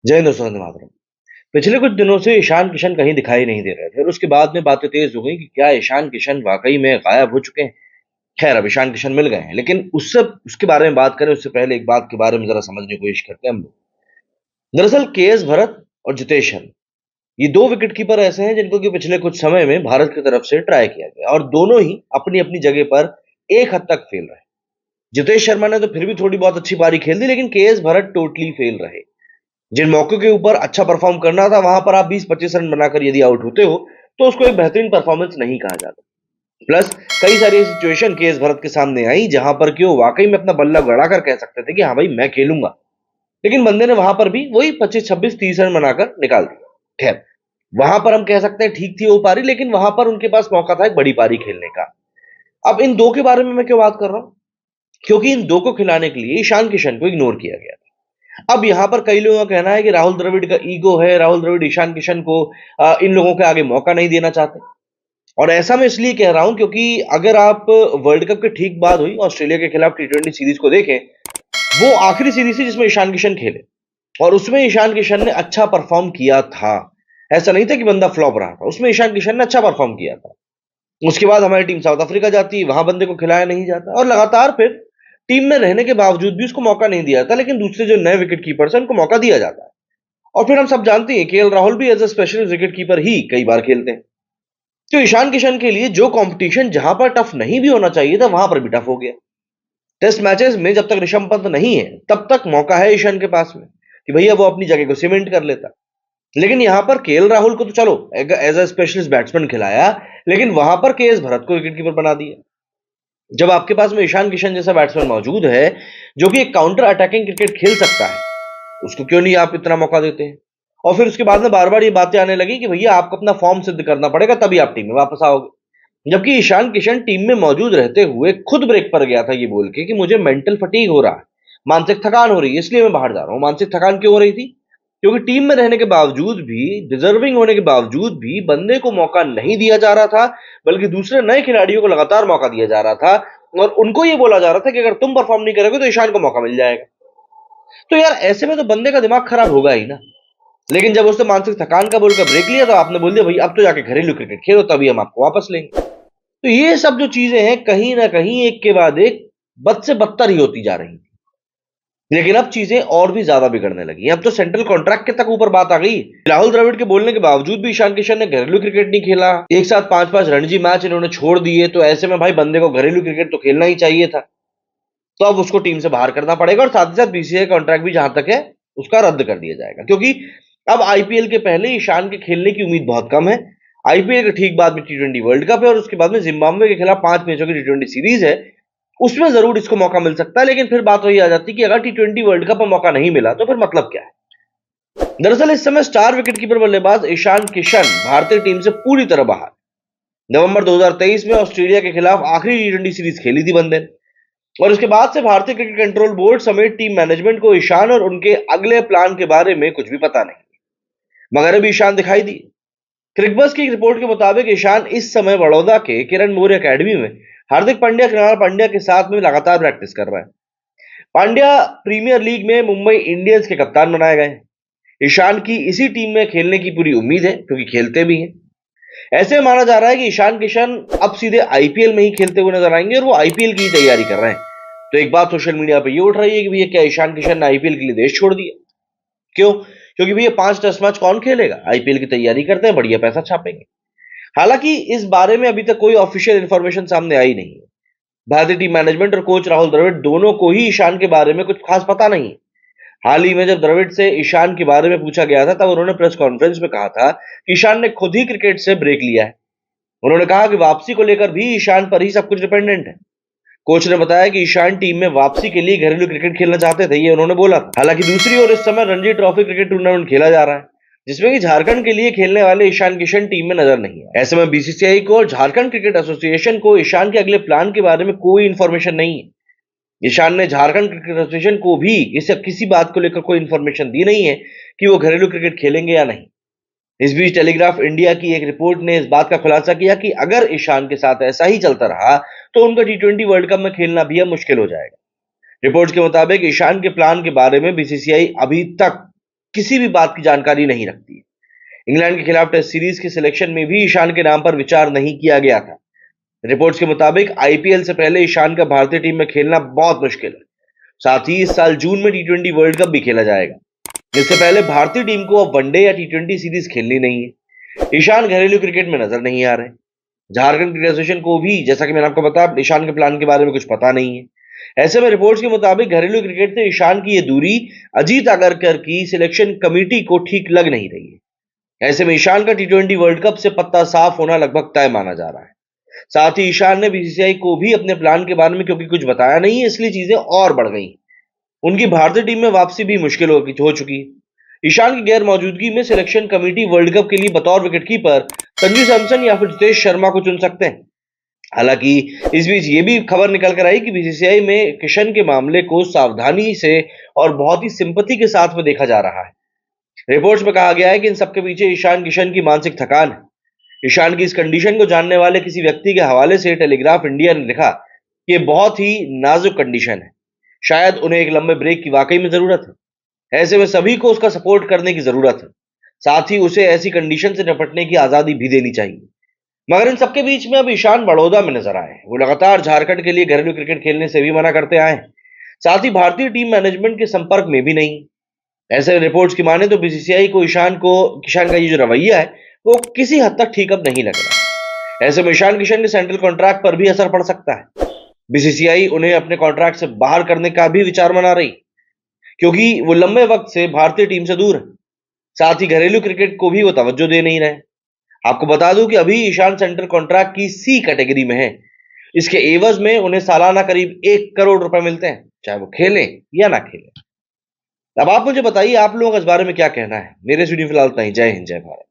जय हिंद दोस्तों, वंदे मातरम। पिछले कुछ दिनों से ईशान किशन कहीं दिखाई नहीं दे रहे थे और उसके बाद में बातें तेज हो गई कि क्या ईशान किशन वाकई में गायब हो चुके हैं। खैर, अब ईशान किशन मिल गए हैं, लेकिन उससे उसके बारे में बात करें उससे पहले एक बात के बारे में जरा समझने की कोशिश करते हैं हम लोग। दरअसल केएस भरत और जितेश शर्मा, ये दो विकेट कीपर ऐसे हैं जिनको कि पिछले कुछ समय में भारत की तरफ से ट्राई किया गया और दोनों ही अपनी अपनी जगह पर एक हद तक फेल रहे। जितेश शर्मा ने तो फिर भी थोड़ी बहुत अच्छी पारी खेल दी, लेकिन केएस भरत टोटली फेल रहे। जिन मौकों के ऊपर अच्छा परफॉर्म करना था, वहां पर आप 20-25 रन बनाकर यदि आउट होते हो, तो उसको एक बेहतरीन परफॉर्मेंस नहीं कहा जाता। प्लस कई सारी सिचुएशन केएस भरत के सामने आई जहां पर कि वो वाकई में अपना बल्ला गड़ाकर कह सकते थे कि हाँ भाई मैं खेलूंगा, लेकिन बंदे ने वहां पर भी वही 25-26-30 रन बनाकर निकाल दिया। खैर, वहां पर हम कह सकते हैं ठीक थी वो पारी, लेकिन वहां पर उनके पास मौका था एक बड़ी पारी खेलने का। अब इन दो के बारे में मैं क्यों बात कर रहा हूं? क्योंकि इन दो को खिलाने के लिए ईशान किशन को इग्नोर किया गया। अब यहां पर कई लोगों का कहना है कि राहुल द्रविड़ का ईगो है, राहुल द्रविड़ ईशान किशन को इन लोगों के आगे मौका नहीं देना चाहते। और ऐसा मैं इसलिए कह रहा हूं क्योंकि अगर आप वर्ल्ड कप के ठीक बाद हुई ऑस्ट्रेलिया के खिलाफ टी20 सीरीज को देखें, वो आखिरी सीरीज थी जिसमें ईशान किशन खेले और उसमें ईशान किशन ने अच्छा परफॉर्म किया था। ऐसा नहीं था कि बंदा फ्लॉप रहा था, उसमें ईशान किशन ने अच्छा परफॉर्म किया था। उसके बाद हमारी टीम साउथ अफ्रीका जाती, वहां बंदे को खिलाया नहीं जाता और लगातार फिर टीम में रहने के बावजूद भी उसको मौका नहीं दिया जाता, लेकिन दूसरे जो नए विकेट कीपर्स हैं उनको मौका दिया जाता है। और फिर हम सब जानते हैं केएल राहुल भी as a special wicket keeper ही कई बार खेलते हैं। तो ईशान किशन के लिए जो कंपटीशन जहां पर टफ नहीं भी होना चाहिए था, वहां पर भी टफ हो गया। टेस्ट मैचेस में जब तक ऋषभ पंत नहीं है, तब तक मौका है ईशान के पास में कि भैया वो अपनी जगह को सीमेंट कर लेता। लेकिन यहां पर केएल राहुल को तो चलो एज अ स्पेशलिस्ट बैट्समैन खिलाया, लेकिन वहां पर केएस भरत को विकेट कीपर बना दिया। जब आपके पास में ईशान किशन जैसा बैट्समैन मौजूद है जो कि एक काउंटर अटैकिंग क्रिकेट खेल सकता है, उसको क्यों नहीं आप इतना मौका देते हैं? और फिर उसके बाद में बार बार ये बातें आने लगी कि भैया आपको अपना फॉर्म सिद्ध करना पड़ेगा तभी आप टीम में वापस आओगे, जबकि ईशान किशन टीम में मौजूद रहते हुए खुद ब्रेक पर गया था ये बोल के कि मुझे मेंटल फटीग हो रहा है, मानसिक थकान हो रही है, इसलिए मैं बाहर जा रहा हूं। मानसिक थकान क्यों हो रही थी? क्योंकि टीम में रहने के बावजूद भी, डिजर्विंग होने के बावजूद भी बंदे को मौका नहीं दिया जा रहा था, बल्कि दूसरे नए खिलाड़ियों को लगातार मौका दिया जा रहा था और उनको ये बोला जा रहा था कि अगर तुम परफॉर्म नहीं करोगे तो ईशान को मौका मिल जाएगा। तो यार ऐसे में तो बंदे का दिमाग खराब होगा ही ना। लेकिन जब उसने मानसिक थकान का बोलकर ब्रेक लिया तो आपने बोल दिया भाई अब तो जाके घरेलू क्रिकेट खेलो तभी हम आपको वापस लेंगे। तो ये सब जो चीजें हैं कहीं ना कहीं एक के बाद एक बद से बदतर ही होती जा रही थी। लेकिन अब चीजें और भी ज्यादा बिगड़ने लगी। अब तो सेंट्रल कॉन्ट्रैक्ट के तक ऊपर बात आ गई। राहुल द्रविड़ के बोलने के बावजूद भी ईशान किशन ने घरेलू क्रिकेट नहीं खेला, एक साथ 5-5 रणजी मैच इन्होंने छोड़ दिए। तो ऐसे में भाई बंदे को घरेलू क्रिकेट तो खेलना ही चाहिए था। तो अब उसको टीम से बाहर करना पड़ेगा और साथ ही साथ बीसीसीआई कॉन्ट्रैक्ट भी जहां तक है उसका रद्द कर दिया जाएगा, क्योंकि अब आईपीएल के पहले ईशान के खेलने की उम्मीद बहुत कम है। आईपीएल के ठीक बाद में टी20 वर्ल्ड कप है और उसके बाद में जिम्बाब्वे के खिलाफ 5 मैचों की टी20 सीरीज है। उसमें जरूर इसको मौका मिल सकता है, लेकिन फिर बात वही आ जाती है कि अगर टी20 वर्ल्ड कप में मौका नहीं मिला तो फिर मतलब क्या है? दरअसल इस समय स्टार विकेटकीपर बल्लेबाज ईशान किशन भारतीय टीम से पूरी तरह बाहर। नवंबर 2023 में ऑस्ट्रेलिया के खिलाफ आखिरी टी20 सीरीज खेली थी बंदे ने और उसके बाद से भारतीय क्रिकेट कंट्रोल बोर्ड समेत टीम मैनेजमेंट को ईशान और उनके अगले प्लान के बारे में कुछ भी पता नहीं। मगर अभी ईशान दिखाई दिए। क्रिकबज़ की एक रिपोर्ट के मुताबिक ईशान इस समय बड़ौदा के किरण मोरे एकेडमी में हार्दिक पांड्या, कृणाल पांड्या के साथ में लगातार प्रैक्टिस कर रहा है। पांड्या प्रीमियर लीग में मुंबई इंडियंस के कप्तान बनाए गए हैं। ईशान की इसी टीम में खेलने की पूरी उम्मीद है क्योंकि खेलते भी हैं। ऐसे में माना जा रहा है कि ईशान किशन अब सीधे आईपीएल में ही खेलते हुए नजर आएंगे और वो आईपीएल की तैयारी कर रहे हैं। तो एक बात सोशल मीडिया पे ये उठ रही है कि भैया क्या ईशान किशन ने आईपीएल के लिए देश छोड़ दिया? क्यों? क्योंकि भैया 5 टेस्ट मैच कौन खेलेगा? आईपीएल की तैयारी करते हैं, बढ़िया पैसा छापेंगे। हालांकि इस बारे में अभी तक कोई ऑफिशियल इंफॉर्मेशन सामने आई नहीं है। भारतीय टीम मैनेजमेंट और कोच राहुल द्रविड़ दोनों को ही ईशान के बारे में कुछ खास पता नहीं है। हाल ही में जब द्रविड़ से ईशान के बारे में पूछा गया था, तब उन्होंने प्रेस कॉन्फ्रेंस में कहा था कि ईशान ने खुद ही क्रिकेट से ब्रेक लिया है। उन्होंने कहा कि वापसी को लेकर भी ईशान पर ही सब कुछ डिपेंडेंट है। कोच ने बताया कि ईशान टीम में वापसी के लिए घरेलू क्रिकेट खेलना चाहते थे, ये उन्होंने बोला था। हालांकि दूसरी ओर इस समय रणजी ट्रॉफी क्रिकेट टूर्नामेंट खेला जा रहा है, जिसमें कि झारखंड के लिए खेलने वाले ईशान किशन टीम में नजर नहीं है। ऐसे में बीसीसीआई को और झारखंड क्रिकेट एसोसिएशन को ईशान के अगले प्लान के बारे में कोई इंफॉर्मेशन नहीं है। ईशान ने झारखंड क्रिकेट एसोसिएशन को भी इसे किसी बात को लेकर कोई इंफॉर्मेशन दी नहीं है कि वो घरेलू क्रिकेट खेलेंगे या नहीं। इस बीच टेलीग्राफ इंडिया की एक रिपोर्ट ने इस बात का खुलासा किया कि अगर ईशान के साथ ऐसा ही चलता रहा तो उनका टी20 वर्ल्ड कप में खेलना भी अब मुश्किल हो जाएगा। रिपोर्ट्स के मुताबिक ईशान के प्लान के बारे में बीसीसीआई अभी तक किसी भी बात की जानकारी नहीं रखती है। इंग्लैंड के खिलाफ टेस्ट सीरीज के सिलेक्शन में भी ईशान के नाम पर विचार नहीं किया गया था। रिपोर्ट्स के मुताबिक आईपीएल से पहले ईशान का भारतीय टीम में खेलना बहुत मुश्किल है। साथ ही इस साल जून में टी20 वर्ल्ड कप भी खेला जाएगा। इससे पहले भारतीय टीम को अब वनडे या टी20 सीरीज खेलनी नहीं है। ईशान घरेलू क्रिकेट में नजर नहीं आ रहे। झारखंड क्रिकेट एसोसिएशन को भी, जैसा कि मैंने आपको बताया, ईशान के प्लान के बारे में कुछ पता नहीं है। ऐसे में रिपोर्ट्स के मुताबिक घरेलू क्रिकेट से ईशान की ये दूरी अजीत आगरकर की सिलेक्शन कमेटी को ठीक लग नहीं रही है। ऐसे में ईशान का टी20 वर्ल्ड कप से पत्ता साफ होना लगभग तय माना जा रहा है। साथ ही ईशान ने बीसीसीआई को भी अपने प्लान के बारे में क्योंकि कुछ बताया नहीं है, इसलिए चीजें और बढ़ गई। उनकी भारतीय टीम में वापसी भी मुश्किल हो चुकी है। ईशान की गैर मौजूदगी में सिलेक्शन कमेटी वर्ल्ड कप के लिए बतौर विकेटकीपर संजू सैमसन या फिर जितेश शर्मा को चुन सकते हैं। हालांकि इस बीच ये भी खबर निकल कर आई कि बीसीसीआई में किशन के मामले को सावधानी से और बहुत ही सिंपैथी के साथ में देखा जा रहा है। रिपोर्ट्स में कहा गया है कि इन सबके पीछे ईशान किशन की मानसिक थकान है। ईशान की इस कंडीशन को जानने वाले किसी व्यक्ति के हवाले से टेलीग्राफ इंडिया ने लिखा कि यह बहुत ही नाजुक कंडीशन है। शायद उन्हें एक लंबे ब्रेक की वाकई में जरूरत है। ऐसे में सभी को उसका सपोर्ट करने की जरूरत है। साथ ही उसे ऐसी कंडीशन से निपटने की आजादी भी देनी चाहिए। मगर इन सबके बीच में अब ईशान बड़ौदा में नजर आए। वो लगातार झारखंड के लिए घरेलू क्रिकेट खेलने से भी मना करते आए। साथ ही भारतीय टीम मैनेजमेंट के संपर्क में भी नहीं। ऐसे रिपोर्ट्स की माने तो बीसीसीआई को किशन का ये जो रवैया है वो किसी हद तक ठीक अब नहीं लग रहा। ऐसे में ईशान किशन के सेंट्रल कॉन्ट्रैक्ट पर भी असर पड़ सकता है। बीसीसीआई उन्हें अपने कॉन्ट्रैक्ट से बाहर करने का भी विचार बना रही, क्योंकि वो लंबे वक्त से भारतीय टीम से दूर है। साथ ही घरेलू क्रिकेट को भी वो तवज्जो दे नहीं रहे। आपको बता दूं कि अभी ईशान सेंट्रल कॉन्ट्रैक्ट की सी कैटेगरी में है। इसके एवज में उन्हें सालाना करीब 1 करोड़ रुपए मिलते हैं, चाहे वो खेलें या ना खेलें। अब आप मुझे बताइए, आप लोगों का इस बारे में क्या कहना है। मेरे स्टूडियो फिलहाल इतना ही। जय हिंद, जय भारत।